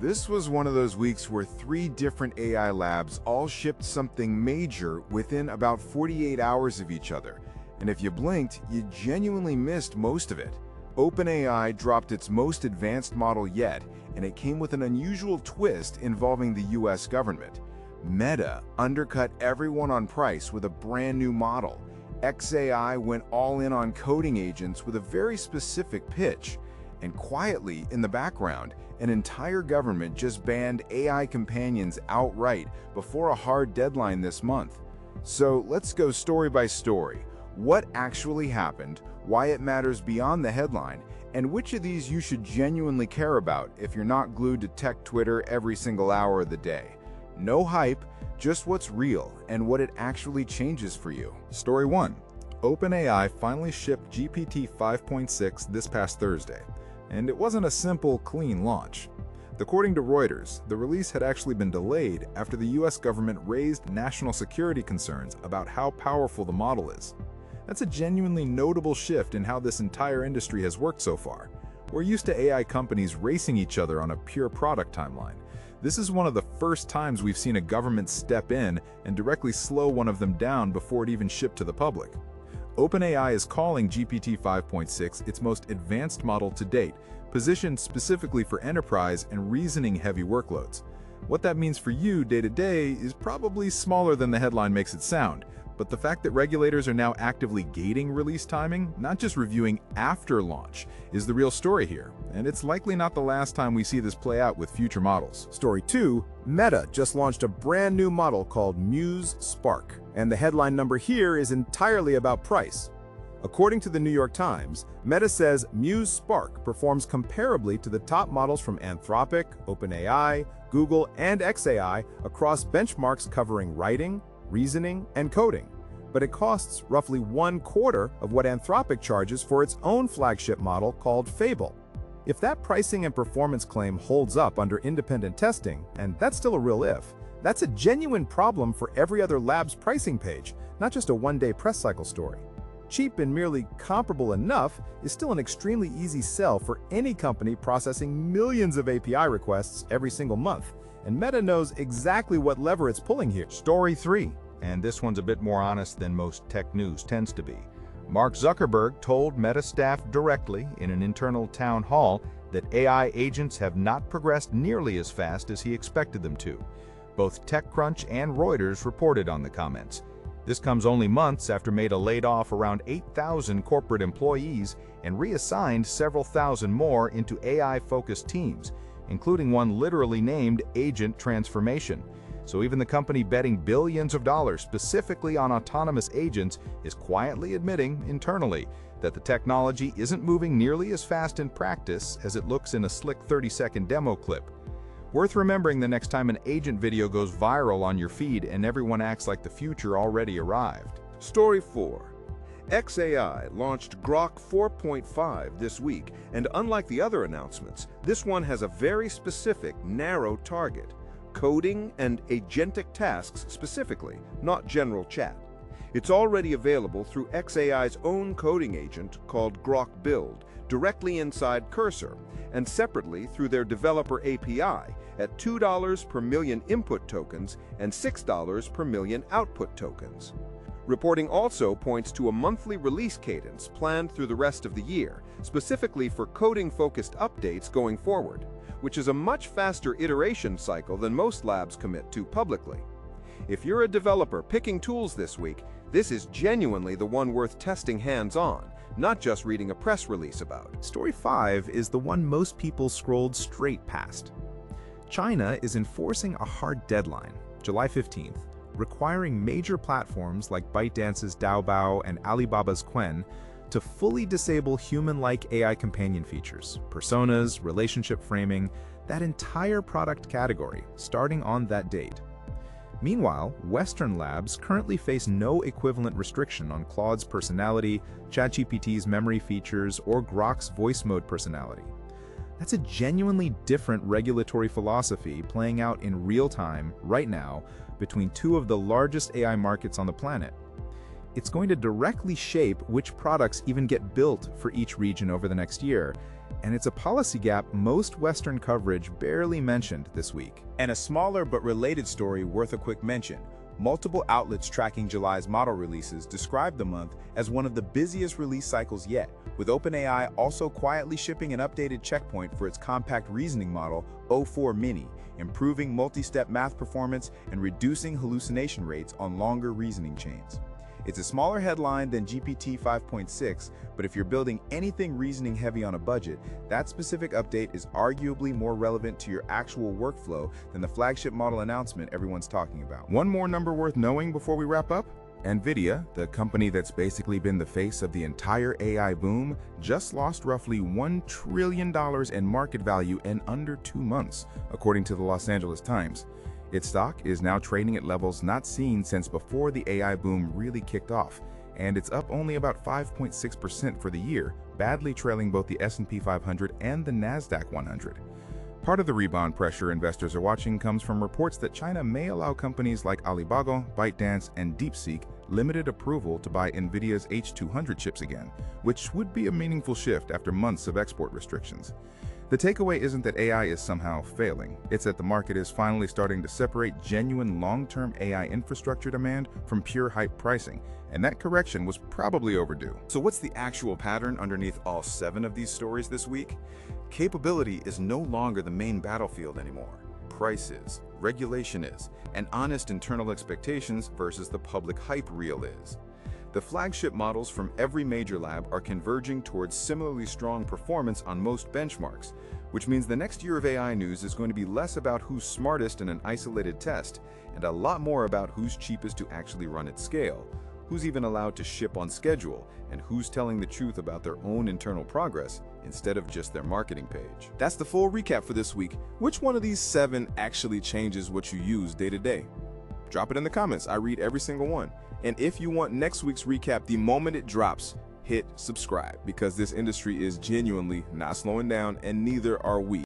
This was one of those weeks where 3 different AI labs all shipped something major within about 48 hours of each other. And if you blinked, you genuinely missed most of it. OpenAI dropped its most advanced model yet, and it came with an unusual twist involving the US government. Meta undercut everyone on price with a brand new model. xAI went all in on coding agents with a very specific pitch. And quietly, in the background, an entire government just banned AI companions outright before a hard deadline this month. So let's go story by story. What actually happened, why it matters beyond the headline, and which of these you should genuinely care about if you're not glued to tech Twitter every single hour of the day. No hype, just what's real and what it actually changes for you. Story 1. OpenAI finally shipped GPT-5.6 this past Thursday. And it wasn't a simple, clean launch. According to Reuters, the release had actually been delayed after the US government raised national security concerns about how powerful the model is. That's a genuinely notable shift in how this entire industry has worked so far. We're used to AI companies racing each other on a pure product timeline. This is one of the first times we've seen a government step in and directly slow one of them down before it even shipped to the public. OpenAI is calling GPT 5.6 its most advanced model to date, positioned specifically for enterprise and reasoning-heavy workloads. What that means for you day-to-day is probably smaller than the headline makes it sound, but the fact that regulators are now actively gating release timing, not just reviewing after launch, is the real story here, and it's likely not the last time we see this play out with future models. Story 2, Meta just launched a brand new model called Muse Spark, and the headline number here is entirely about price. According to the New York Times, Meta says Muse Spark performs comparably to the top models from Anthropic, OpenAI, Google, and xAI across benchmarks covering writing, reasoning, and coding, but it costs roughly 1/4 of what Anthropic charges for its own flagship model called Fable. If that pricing and performance claim holds up under independent testing, and that's still a real if, that's a genuine problem for every other lab's pricing page, not just a one-day press cycle story. Cheap and merely comparable enough is still an extremely easy sell for any company processing millions of API requests every single month, and Meta knows exactly what lever it's pulling here. Story 3, and this one's a bit more honest than most tech news tends to be. Mark Zuckerberg told Meta staff directly in an internal town hall that AI agents have not progressed nearly as fast as he expected them to. Both TechCrunch and Reuters reported on the comments. This comes only months after Meta laid off around 8,000 corporate employees and reassigned several thousand more into AI-focused teams, including one literally named Agent Transformation. So even the company betting billions of dollars specifically on autonomous agents is quietly admitting internally that the technology isn't moving nearly as fast in practice as it looks in a slick 30-second demo clip. Worth remembering the next time an agent video goes viral on your feed and everyone acts like the future already arrived. Story 4. xAI launched Grok 4.5 this week, and unlike the other announcements, this one has a very specific, narrow target: coding and agentic tasks specifically, not general chat. It's already available through xAI's own coding agent called Grok Build, directly inside Cursor, and separately through their developer API at $2 per million input tokens and $6 per million output tokens. Reporting also points to a monthly release cadence planned through the rest of the year, specifically for coding-focused updates going forward, which is a much faster iteration cycle than most labs commit to publicly. If you're a developer picking tools this week, this is genuinely the one worth testing hands-on, not just reading a press release about. Story 5 is the one most people scrolled straight past. China is enforcing a hard deadline, July 15th, requiring major platforms like ByteDance's Daobao and Alibaba's Qwen to fully disable human-like AI companion features, personas, relationship framing, that entire product category, starting on that date. Meanwhile, Western labs currently face no equivalent restriction on Claude's personality, ChatGPT's memory features, or Grok's voice mode personality. That's a genuinely different regulatory philosophy playing out in real time, right now, between two of the largest AI markets on the planet. it's going to directly shape which products even get built for each region over the next year. And it's a policy gap most Western coverage barely mentioned this week. And a smaller but related story worth a quick mention. Multiple outlets tracking July's model releases described the month as one of the busiest release cycles yet, with OpenAI also quietly shipping an updated checkpoint for its compact reasoning model, O4 Mini, improving multi-step math performance and reducing hallucination rates on longer reasoning chains. It's a smaller headline than GPT-5.6, but if you're building anything reasoning heavy on a budget, that specific update is arguably more relevant to your actual workflow than the flagship model announcement everyone's talking about. One more number worth knowing before we wrap up? Nvidia, the company that's basically been the face of the entire AI boom, just lost roughly $1 trillion in market value in under 2 months, according to the Los Angeles Times. Its stock is now trading at levels not seen since before the AI boom really kicked off, and it's up only about 5.6% for the year, badly trailing both the S&P 500 and the NASDAQ 100. Part of the rebound pressure investors are watching comes from reports that China may allow companies like Alibaba, ByteDance, and DeepSeek limited approval to buy Nvidia's H200 chips again, which would be a meaningful shift after months of export restrictions. The takeaway isn't that AI is somehow failing, it's that the market is finally starting to separate genuine long-term AI infrastructure demand from pure hype pricing, and that correction was probably overdue. So what's the actual pattern underneath all 7 of these stories this week? Capability is no longer the main battlefield anymore. Price is, regulation is, and honest internal expectations versus the public hype reel is. The flagship models from every major lab are converging towards similarly strong performance on most benchmarks, which means the next year of AI news is going to be less about who's smartest in an isolated test, and a lot more about who's cheapest to actually run at scale, who's even allowed to ship on schedule, and who's telling the truth about their own internal progress instead of just their marketing page. That's the full recap for this week. Which one of these 7 actually changes what you use day to day? Drop it in the comments. I read every single one. And if you want next week's recap the moment it drops, hit subscribe, because this industry is genuinely not slowing down, and neither are we.